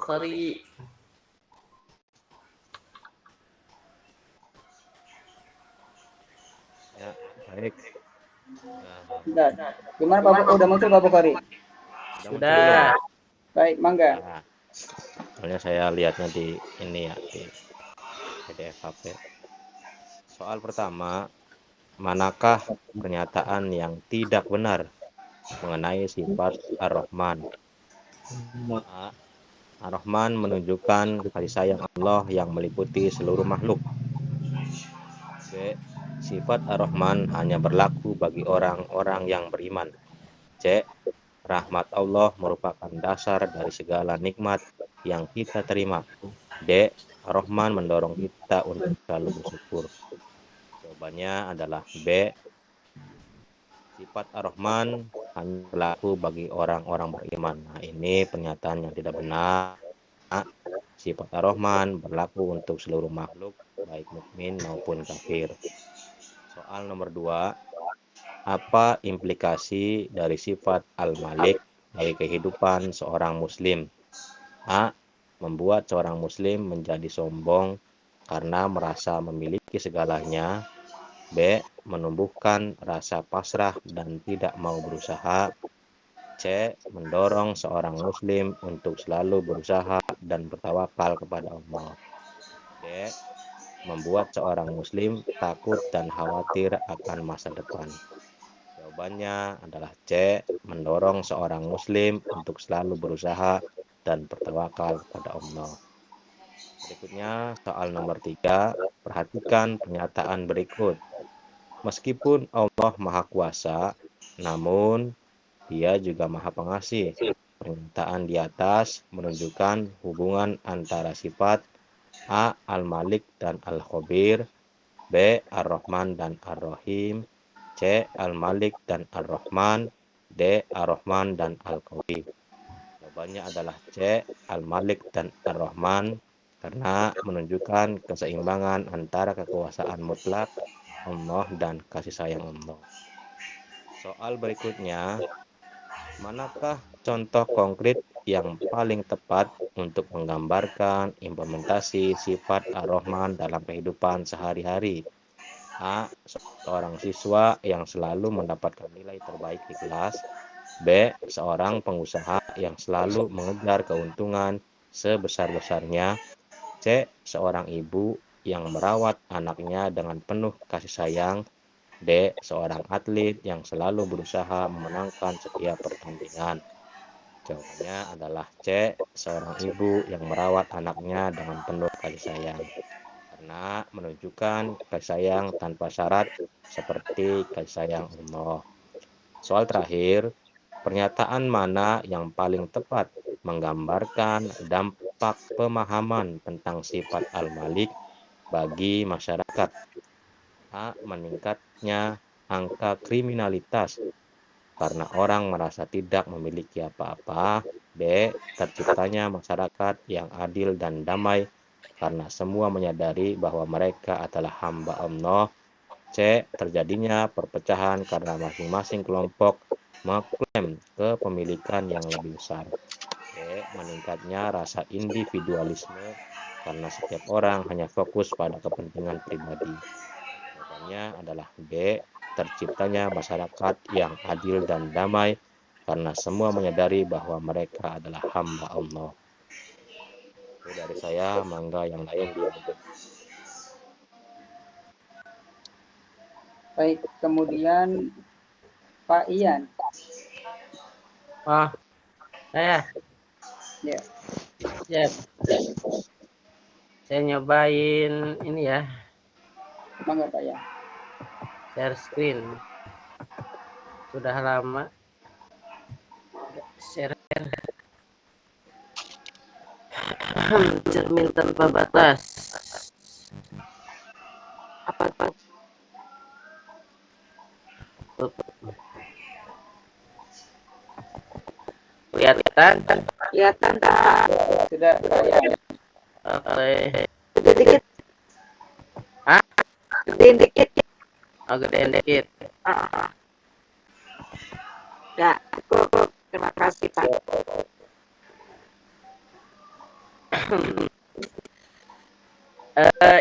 Bukhari. Ya, baik. Sudah. Gimana Pak? Oh, udah muncul Pak Bukhari? Udah muncul belum? Sudah. Baik, mangga. Ya. Soalnya saya lihatnya di ini ya, di PDF HP. Soal pertama, manakah pernyataan yang tidak benar mengenai sifat Ar-Rahman? A. Ar-Rahman menunjukkan kasih sayang Allah yang meliputi seluruh makhluk. B. Sifat Ar-Rahman hanya berlaku bagi orang-orang yang beriman. C. Rahmat Allah merupakan dasar dari segala nikmat yang kita terima. D. Ar-Rahman mendorong kita untuk selalu bersyukur. Jawabannya adalah B. Sifat Ar-Rahman hanya berlaku bagi orang-orang beriman. Nah, ini pernyataan yang tidak benar. Sifat Ar-Rahman berlaku untuk seluruh makhluk, baik mukmin maupun kafir. Soal nomor 2. Apa implikasi dari sifat Al-Malik bagi kehidupan seorang muslim? A. Membuat seorang muslim menjadi sombong karena merasa memiliki segalanya. B. Menumbuhkan rasa pasrah dan tidak mau berusaha. C. Mendorong seorang muslim untuk selalu berusaha dan bertawakal kepada Allah. D. Membuat seorang muslim takut dan khawatir akan masa depan. Jawabannya adalah C. Mendorong seorang muslim untuk selalu berusaha dan bertawakal kepada Allah. Berikutnya soal nomor 3. Perhatikan pernyataan berikut. Meskipun Allah Maha Kuasa, namun Dia juga Maha Pengasih. Pernyataan di atas menunjukkan hubungan antara sifat A. Al-Malik dan Al-Khabir, B. Ar-Rahman dan Ar-Rahim, C. Al-Malik dan Ar-Rahman, D. Ar-Rahman dan Al-Qawi. Jawabannya adalah C. Al-Malik dan Ar-Rahman karena menunjukkan keseimbangan antara kekuasaan mutlak Allah dan kasih sayang Allah. Soal berikutnya, manakah contoh konkret yang paling tepat untuk menggambarkan implementasi sifat Ar-Rahman dalam kehidupan sehari-hari? A. Seorang siswa yang selalu mendapatkan nilai terbaik di kelas. B. Seorang pengusaha yang selalu mengejar keuntungan sebesar-besarnya. C. Seorang ibu yang merawat anaknya dengan penuh kasih sayang. D. Seorang atlet yang selalu berusaha memenangkan setiap pertandingan. Jawabannya adalah C. Seorang ibu yang merawat anaknya dengan penuh kasih sayang. Karena menunjukkan kasih sayang tanpa syarat seperti kasih sayang Allah. Soal terakhir, pernyataan mana yang paling tepat menggambarkan dampak pemahaman tentang sifat Al-Malik bagi masyarakat? A. Meningkatnya angka kriminalitas karena orang merasa tidak memiliki apa-apa. B. Terciptanya masyarakat yang adil dan damai karena semua menyadari bahwa mereka adalah hamba Allah. C. Terjadinya perpecahan karena masing-masing kelompok mengklaim kepemilikan yang lebih besar. D. Meningkatnya rasa individualisme karena setiap orang hanya fokus pada kepentingan pribadi. Jawabannya adalah B. Terciptanya masyarakat yang adil dan damai karena semua menyadari bahwa mereka adalah hamba Allah. Itu dari saya, mangga yang lain dilanjut. Baik, kemudian Pak Ian. Oh, saya. Ya. Ya. Saya nyobain ini ya, Mangga Pak ya. share screen. Sudah lama share. Cermin tanpa batas. Apa tuh? Kelihatan? Kelihatan Kak. Sudah Pak Ian. Oke. Gede dikit. Hah? Gedein dikit. Oh, gedein dikit. Ya, cukup. Terima kasih Pak.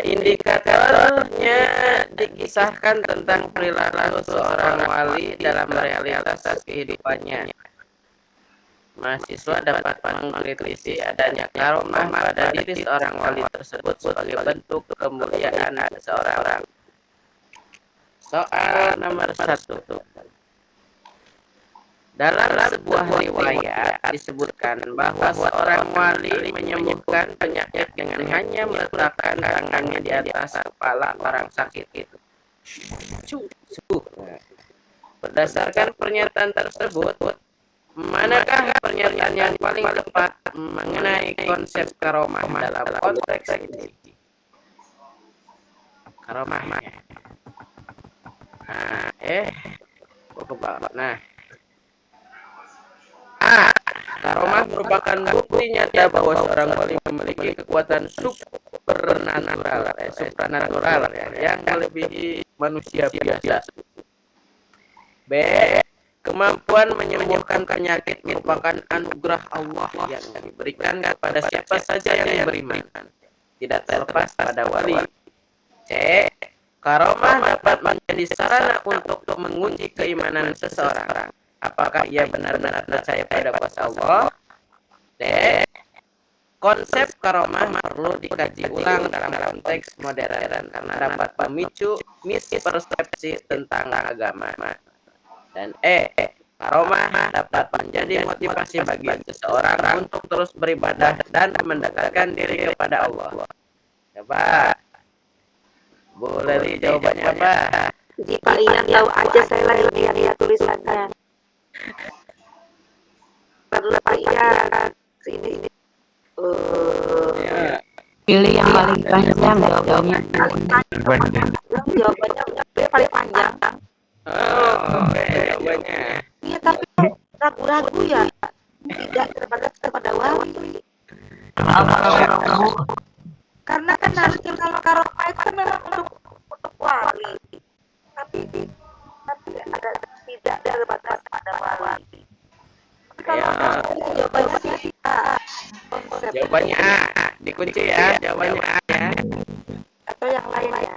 Indikatornya dikisahkan tentang perilaku seorang wali dalam realitas kehidupannya. Mahasiswa dapat mengkritisi adanya karomah pada diri seorang wali tersebut sebagai bentuk kemuliaan seseorang. Soal nomor 1. Dalam sebuah riwayat disebutkan bahwa seorang wali menyembuhkan penyakit dengan hanya meletakkan tangannya di atas kepala orang sakit itu. Berdasarkan pernyataan tersebut, manakah pernyataan yang paling tepat mengenai konsep karomah dalam konteks ini? Karomahnya. Nah, karomah merupakan bukti nyata bahwa seorang wali memiliki kekuatan supranatural yang melebihi manusia biasa. B. Kemampuan menyembuhkan penyakit merupakan anugerah Allah yang diberikan kepada siapa saja yang beriman, tidak terlepas pada wali. C. Karomah dapat menjadi sarana untuk menguji keimanan seseorang. Apakah ia benar-benar percaya pada kuasa Allah? D. Konsep karomah perlu dikaji ulang dalam konteks modern karena dapat memicu mispersepsi tentang agama. Dan E. Karomah dapat menjadi motivasi bagi seseorang untuk terus beribadah dan mendekatkan diri kepada Allah. Coba, boleh di jawabannya apa? Jika Ian tahu aja, saya lagi lihat tulisannya. Perlu Pak Ian sini. Ya. Pilih yang paling panjang jawabannya. Jawabannya paling panjang. Jawabannya. Iya, tapi ragu-ragu ya. Tidak terbatas kepada wali. Karena kan harusnya kalau karomah itu kan memang untuk wali. Tapi ada tidak terbatas pada wali. Jawabannya A. Dikunci ya, jawabannya A ya. Atau yang lain ya.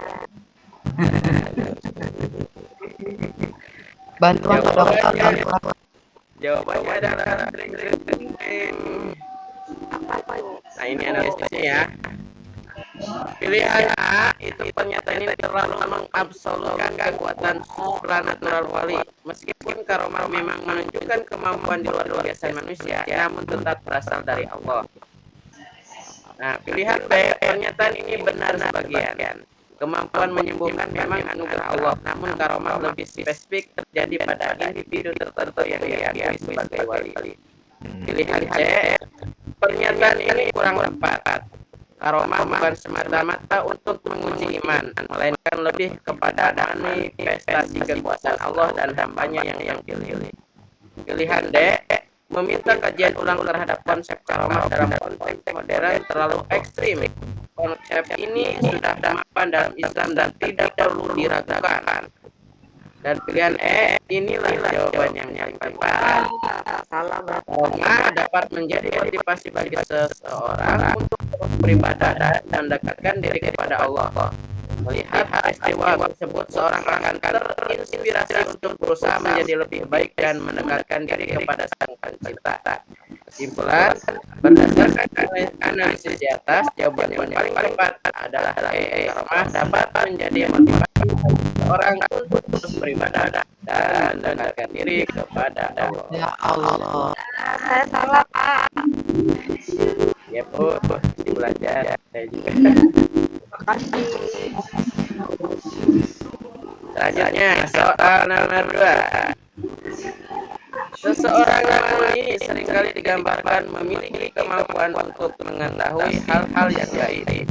Bantuan ke dokter. Jawabannya adalah Apa ini? Nah, ini analisisnya ya. Pilihan A itu pernyataan ini terlalu mengabsolutkan kekuatan supranatural wali. Meskipun karomah memang menunjukkan kemampuan di luar biasa manusia, namun tetap berasal dari Allah. Nah, pilihan B, pernyataan ini benar sebagian. Kemampuan menyembuhkan memang anugerah Allah, namun karomah lebih spesifik terjadi pada individu tertentu yang diakui sebagai wali. Pilihan C, pernyataan ini kurang tepat. Karomah bukan semata-mata untuk menguji iman, melainkan lebih kepada manifestasi kekuasaan Allah dan hambanya yang dipilih. Pilihan D, meminta kajian ulang terhadap konsep karomah dalam konteks modern terlalu ekstrim. Konsep ini sudah mapan dalam Islam dan tidak perlu diragukan. Dan pilihan E, inilah jawaban yang paling tepat. Karomah dapat menjadi motivasi bagi seseorang untuk terus beribadah dan mendekatkan diri kepada Allah. Melihat peristiwa tersebut, seorang akan terinspirasi untuk berusaha menjadi lebih baik dan mendekatkan diri kepada Sang Pencipta. Kesimpulan, berdasarkan analisis di atas, jawaban yang paling tepat adalah E. Karomah dapat menjadi motivasi seorang untuk terus beribadah dan mendekatkan diri kepada Allah. Ya Allah. Saya salah, Pak. Ya Bu, belajar. Saya juga. Makasih. Selanjutnya, soal nomor 2. Seseorang wali seringkali digambarkan memiliki kemampuan untuk mengetahui hal-hal yang gaib.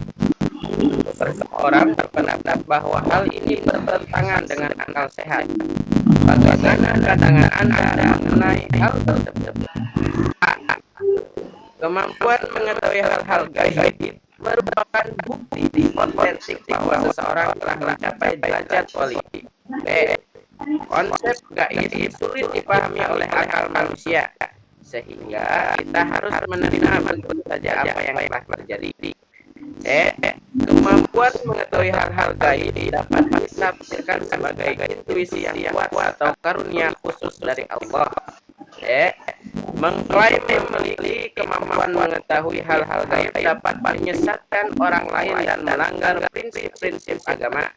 Orang berpendapat bahwa hal ini bertentangan dengan akal sehat. Bagaimana pandangan Anda mengenai hal tersebut? A. Kemampuan mengetahui hal-hal gaib merupakan bukti otentik bahwa seseorang telah mencapai derajat wali. B. Konsep gaib sulit dipahami oleh akal manusia, sehingga kita harus menerima betul saja apa yang telah terjadi. Kemampuan mengetahui hal-hal gaib dapat ditafsirkan sebagai intuisi yang kuat atau karunia khusus dari Allah. Mengklaim memiliki kemampuan mengetahui hal-hal gaib dapat menyesatkan orang lain dan melanggar prinsip-prinsip agama.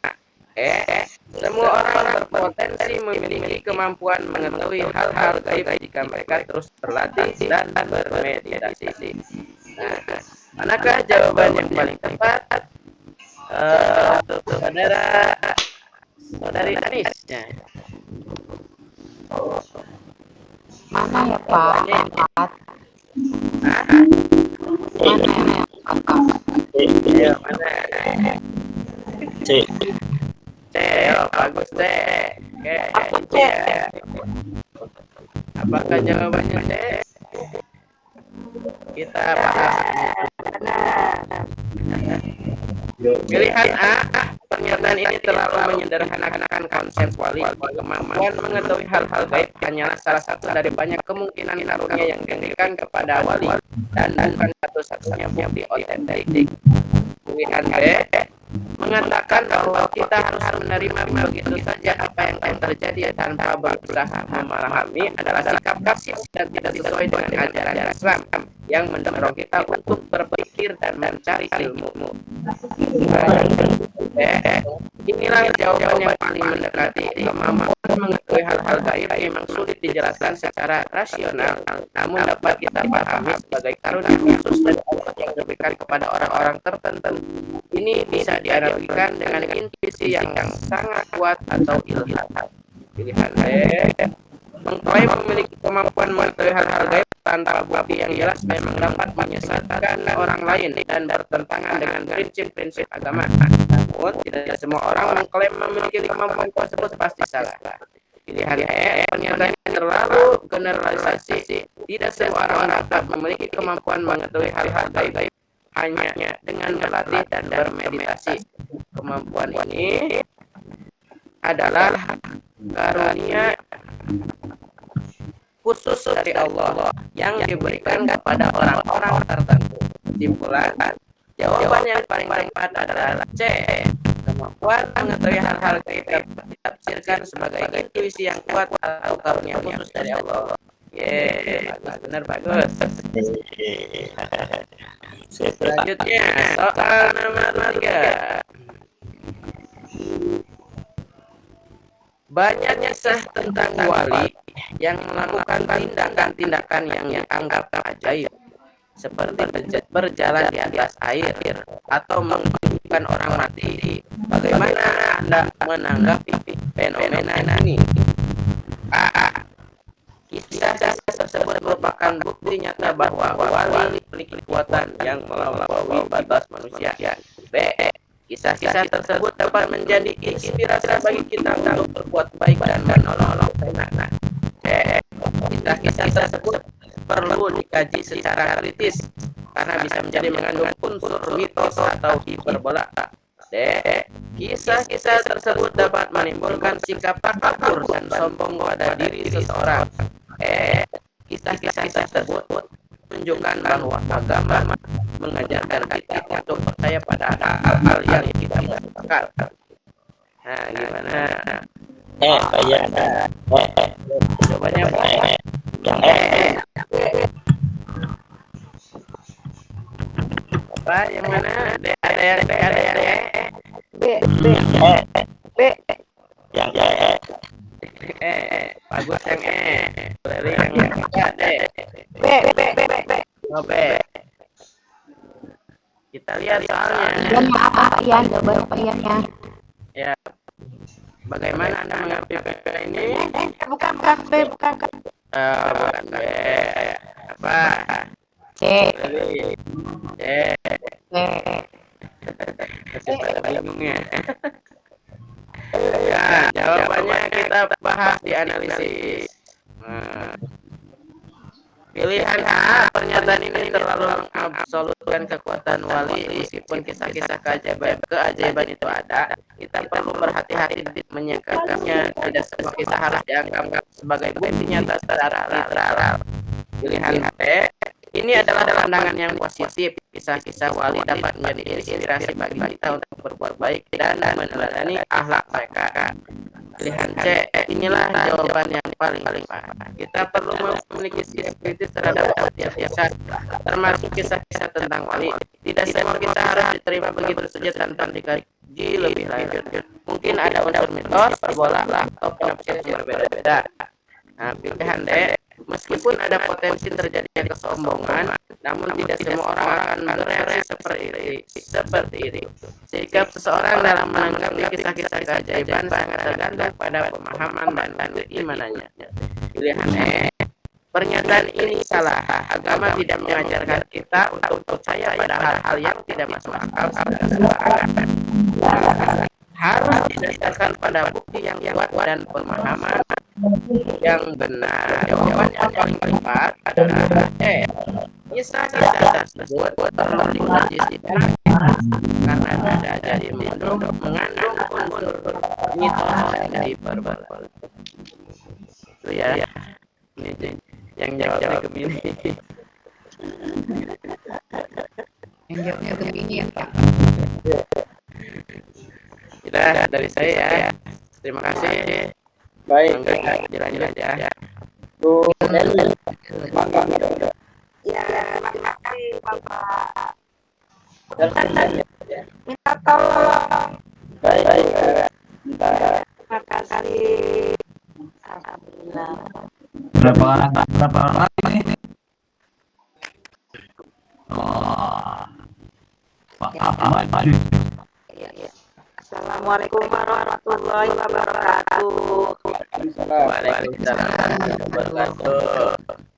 Semua orang berpotensi memiliki kemampuan mengetahui hal-hal gaib jika mereka terus berlatih dan bermeditasi. Nah, manakah jawaban yang paling tepat untuk saudari Anis? Mana ya Pak? Empat. Mana yang kakak? Ayo, mana? C. Bagus C. Oke, C. Apakah jawabannya C? Kita bahas. Pilihan A, pernyataan ini terlalu menyederhanakan konsep wali. Kemampuan mengetahui hal-hal gaib hanyalah salah satu dari banyak kemungkinan karunia yang diberikan kepada wali dan bukan satu-satunya bukti otentik. Pilihan B, mengatakan bahwa kita harus menerima begitu saja apa yang akan terjadi tanpa berusaha memahami adalah sikap pasif dan tidak sesuai dengan ajaran Islam yang mendorong kita untuk berpikir dan mencari ilmu. Inilah jawaban yang paling mendekati. Kemampuan mengetahui hal-hal gaib memang sulit dijelaskan secara rasional, namun dapat kita pahami sebagai karunia khusus dari Allah yang diberikan kepada orang-orang tertentu. Ini bisa dianalogikan dengan intuisi yang sangat kuat atau ilham. Pilihan B, mengklaim memiliki kemampuan mengetahui hal-hal gaib tanpa bukti yang jelas memang dapat menyesatkan orang lain dan bertentangan dengan prinsip-prinsip agama. Namun, tidak semua orang mengklaim memiliki kemampuan tersebut pasti salah. Pilihan E, pernyataan ini terlalu generalisasi. Tidak semua orang dapat memiliki kemampuan mengetahui hal-hal gaib hanya dengan berlatih dan bermeditasi. Kemampuan ini adalah karunia khusus dari Allah yang diberikan kepada orang-orang tertentu. Kesimpulan, jawaban yang paling tepat adalah C. Kemampuan mengetahui hal-hal gaib dapat ditafsirkan sebagai intuisi yang kuat atau karunia khusus dari Allah. Bagus, benar bagus. Selanjutnya, soal nomor 3. Banyaknya kisah tentang wali yang melakukan tindakan-tindakan yang dianggap ajaib, seperti berjalan di atas air atau menghidupkan orang mati. Bagaimana Anda menanggapi fenomena ini? A. Kisah tersebut merupakan bukti nyata bahwa wali memiliki kekuatan yang melampaui batas manusia. B. Kisah-kisah tersebut dapat menjadi inspirasi bagi kita untuk berbuat baik dan menolong sesama. Kisah-kisah tersebut perlu dikaji secara kritis karena bisa menjadi mengandung unsur mitos atau hiperbola. D. Kisah-kisah tersebut dapat menimbulkan sikap takabur dan sombong pada diri seseorang. Kisah-kisah tersebut menunjukkan bahwa agama mengajarkan kita untuk percaya pada hal-hal yang kita masukkan. Nah, gimana? Jawabannya apa? Yang Apa? Yang mana? Ada yang B. yang bagus yang Leli yang ketiga D. B. Oh, B. Kita lihat soalnya. Jawabannya apa Pak Ian? Jawabannya Pak Ian ya. Ya. Bagaimana Anda mengerti ini? Bukan B. Bukan B. Apa? C. Leli. D. C. Masih pada bingung ya. Ya, jawabannya kita bahas di analisis. Pilihan A, pernyataan ini terlalu mengabsolutkan kekuatan wali. Meskipun kisah-kisah keajaiban itu ada, kita perlu berhati-hati menyikapinya. Tidak semua kisah harus dianggap sebagai bukti nyata secara literal. Pilihan B, ini adalah pandangan yang positif. Kisah-kisah wali dapat menjadi inspirasi bagi kita untuk berbuat baik dan meneladani akhlak mereka. Pilihan C, inilah jawaban yang paling tepat. Kita perlu memiliki sikap kritis terhadap setiap kisah, termasuk kisah-kisah tentang wali. Tidak semua kisah harus diterima begitu saja tanpa dikaji lebih lanjut. Mungkin ada unsur mitos, perbola, atau penafsiran yang berbeda-beda. Nah, pilihan D, meskipun ada potensi terjadinya kesombongan, namun tidak semua orang akan bereaksi seperti ini. Sikap seseorang dalam menanggapi kisah-kisah keajaiban sangat tergantung pada pemahaman dan keimanannya. Pilihan E, pernyataan ini salah. Agama tidak mengajarkan kita untuk percaya pada hal-hal yang tidak masuk akal secara sembarangan. Harus didasarkan pada bukti yang kuat dan pemahaman yang benar. Jawaban yang paling tepat adalah E. Kisah-kisah tersebut perlu dikaji secara karena tidak jadi mengandung unsur mitos dan hiperbola. Itu ya. Ini yang jawabnya Gemini. Yang jawabnya Gemini ya Pak. Sudah dari saya ya. Terima kasih. Baik. Jalan-jalan aja. Bu Eli. Mangga. Ya, terima kasih Bapak. Jalan. Minta tolong. Baik. Bentar. Terima kasih. Alhamdulillah. Berapa orang lagi nih? Oh, Pak Ahmad. Iya. Assalamualaikum warahmatullahi wabarakatuh. Waalaikumsalam. Waalaikumsalam warahmatullahi wabarakatuh.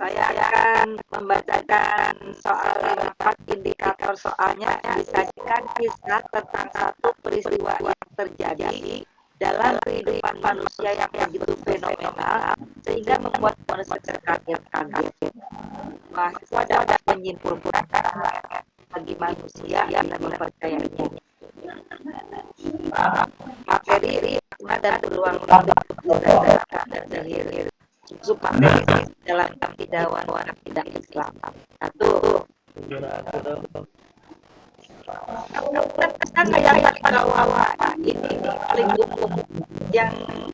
Saya akan membacakan soal 4 indikator soalnya yang disajikan kisah tentang satu peristiwa yang terjadi dalam kehidupan manusia yang begitu fenomenal sehingga membuat manusia terkaget-kaget. Mahasiswa dapat menyimpulkan bagi manusia yang mempercayainya. Materi, makna dan peluang dan zahir supaya dalam akidah tidak Islam. Satu. Kan ayat bawa ini paling umum yang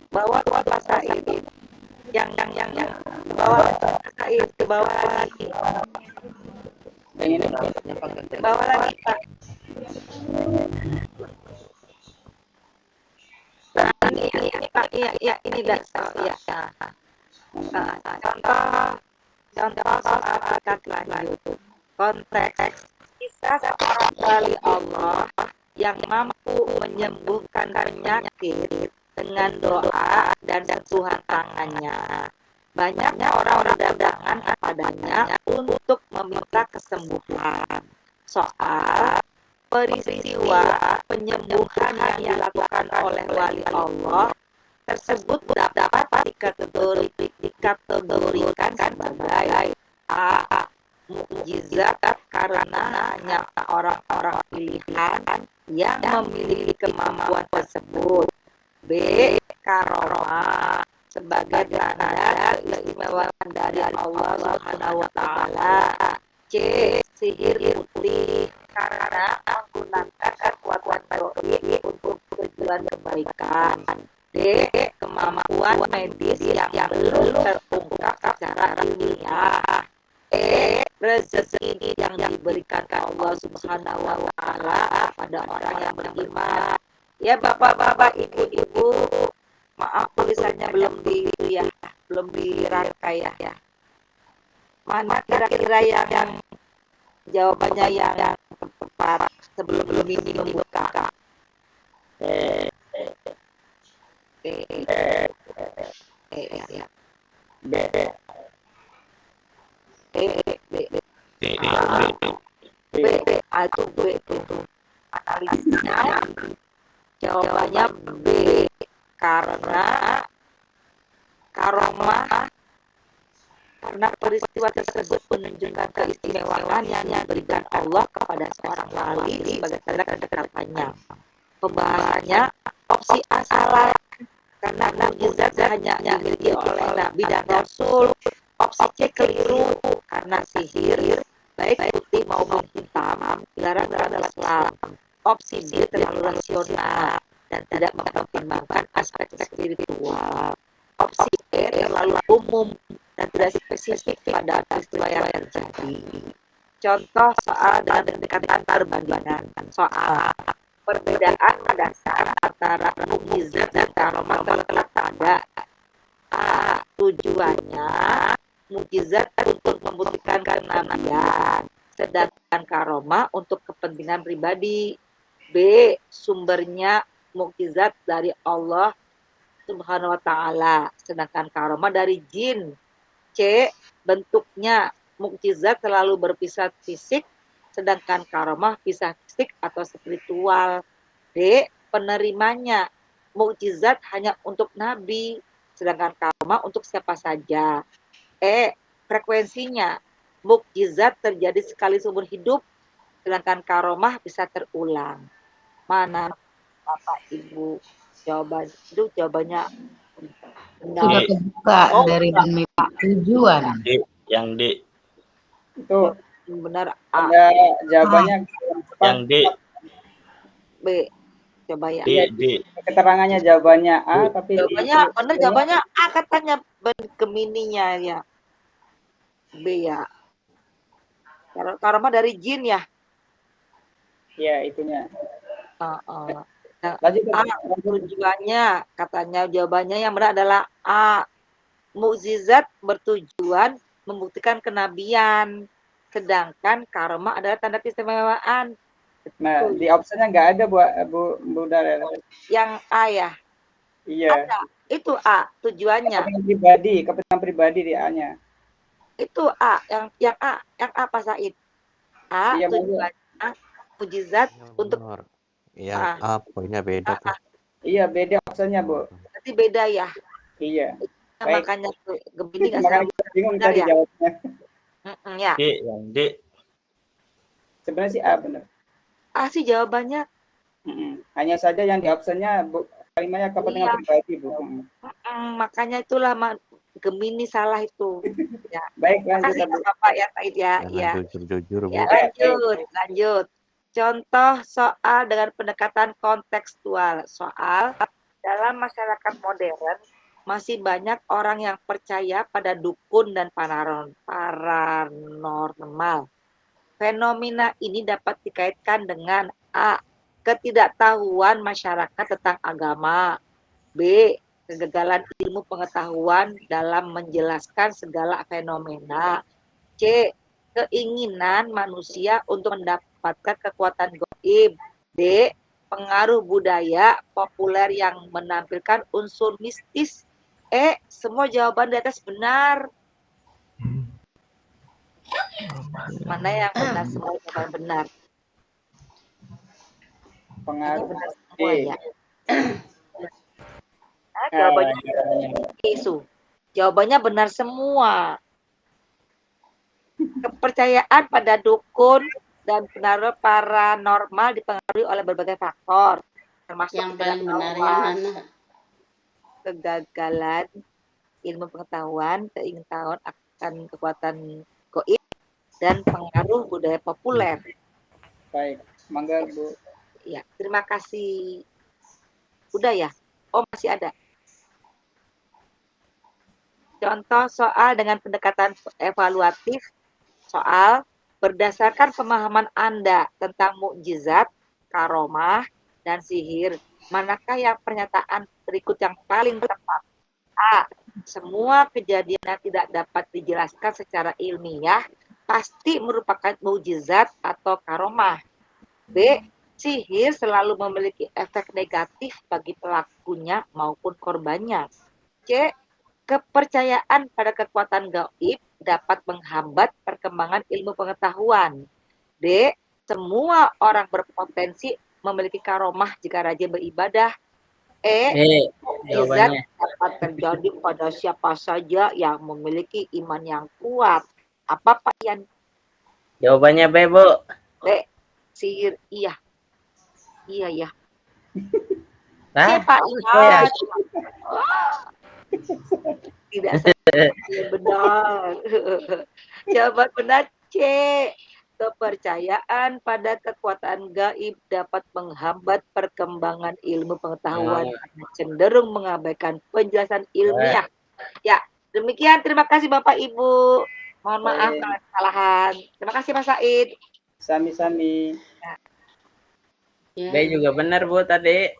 bawa puasa ini yang bawa puasa ini bawa lagi bawa lagi Pak. Nah, ini Pak ya ini dasar ya. Contoh soal kita lanjut. Konteks kisah seorang wali Allah yang mampu menyembuhkan penyakit dengan doa dan sentuhan tangannya. Banyaknya orang berdatangan padanya untuk meminta kesembuhan. Soal peristiwa penyembuhan yang dilakukan oleh wali Allah tersebut dapat dikategorikan sebagai mukjizat karena hanya orang-orang pilihan yang memiliki kemampuan tersebut. B. Karomah sebagai tanda keistimewaan dari Allah Subhanahu wa taala. C. Sihir putih karena menggunakan kekuatan gaib untuk tujuan kebaikan. D. Kemampuan medis yang belum terungkap secara ilmiah. E. Rezeki yang diberikan Allah Subhanahu wa taala pada orang yang beriman. Ya bapak-bapak, ibu-ibu, maaf tulisannya belum dirangkai ya. Mana kira-kira yang jawabannya yang tepat sebelum ini membuka? B itu analisisnya jawabannya B karena karomah karena peristiwa tersebut menunjukkan keistimewaan yang diberikan Allah kepada seorang wali sebagai tanda kedekatannya. Pembahasannya opsi A salah karena mukjizat hanya dimiliki oleh Nabi dan Rasul Opsi C keliru karena sihir baik putih maupun hitam dilarang dalam Islam. Opsi D terlalu rasional dan tidak mempertimbangkan aspek spiritual. Opsi E terlalu umum dan tidak spesifik pada peristiwa yang terjadi. Contoh soal dengan pendekatan perbandingan. Soal perbedaan dasar antara mukjizat dan karomah terletak pada A. Tujuannya mukjizat untuk membuktikan kenabian, sedangkan karomah untuk kepentingan pribadi. B. Sumbernya mukjizat dari Allah Subhanahu wa Ta'ala, sedangkan karomah dari jin. C. Bentuknya mukjizat selalu berpisah fisik, sedangkan karomah pisah fisik atau spiritual. D. Penerimanya mukjizat hanya untuk nabi, sedangkan karomah untuk siapa saja. E. Frekuensinya mukjizat terjadi sekali seumur hidup, sedangkan karomah bisa terulang. Mana Bapak Ibu jawabannya benar. Sudah kebuka dari demi tujuan. D. Yang D. Itu Benar A. ada jawabannya. Yang D. B. Coba ya. D. Keterangannya jawabannya A, tapi Jawabannya benar, jawabannya A katanya Gemininya ya. B ya. Karomah dari jin ya. ya itunya. A. Tujuannya katanya jawabannya yang benar adalah A. Mukjizat bertujuan membuktikan kenabian, sedangkan karomah adalah tanda keistimewaan. Nah, di opsinya nggak ada Bu Darel. Yang A ya. Iya. Ada. Itu A tujuannya. Kepentingan pribadi di A-nya. Itu A, yang A Pak Said. A Iya, tujuannya mukjizat untuk Yang A poinnya beda tuh. Iya, beda opsinya, Bu. berarti beda ya. Iya. Baik. Makanya Gemini nggak Makanya kita bingung tadi ya. jawabnya. Ya. D. Yang D. Sebenarnya sih A benar. A sih jawabannya. Hanya saja yang di opsinya kalimatnya kepentingan pribadi, Bu. Makanya itulah Gemini salah itu. Ya. Baik, lanjut Kasih Bapak ya Said ya. Ya. Jujur-jujur, Bu. Ya, lanjut. Contoh soal dengan pendekatan kontekstual. Soal dalam masyarakat modern masih banyak orang yang percaya pada dukun dan paranormal. Fenomena ini dapat dikaitkan dengan A. Ketidaktahuan masyarakat tentang agama. B. Kegagalan ilmu pengetahuan dalam menjelaskan segala fenomena. C. Keinginan manusia untuk mendapatkan kekuatan gaib. D. Pengaruh budaya populer yang menampilkan unsur mistis. E. Semua jawaban di atas benar. Mana yang benar? Semua jawaban benar. Pengaruh benar semua ya. Jawabannya isu. Jawabannya benar semua. Kepercayaan pada dukun dan paranormal dipengaruhi oleh berbagai faktor, termasuk yang paling benar yang mana? Kegagalan ilmu pengetahuan, keingintahuan akan kekuatan gaib, dan pengaruh budaya populer. Baik, mangga Bu. Ya, terima kasih. Udah ya? Oh, masih ada. Contoh soal dengan pendekatan evaluatif. Soal berdasarkan pemahaman Anda tentang mukjizat, karomah, dan sihir, manakah yang pernyataan berikut yang paling tepat? A. Semua kejadian yang tidak dapat dijelaskan secara ilmiah pasti merupakan mukjizat atau karomah. B. Sihir selalu memiliki efek negatif bagi pelakunya maupun korbannya. C. Kepercayaan pada kekuatan gaib dapat menghambat perkembangan ilmu pengetahuan. D. Semua orang berpotensi memiliki karomah jika rajin beribadah. E. Mukjizat dapat terjadi pada siapa saja yang memiliki iman yang kuat. Apa Pak Yan? Jawabannya B, Bu. B. Sihir. Iya. Iya. Hah? Pak Yan. Tidak Benar. Jawaban benar C. Kepercayaan pada kekuatan gaib dapat menghambat perkembangan ilmu pengetahuan karena cenderung mengabaikan penjelasan ilmiah. Ya, demikian. Terima kasih Bapak Ibu. Mohon maaf Baik. kalau ada kesalahan. Terima kasih Mas Said. Sami-sami. B juga benar Bu tadi.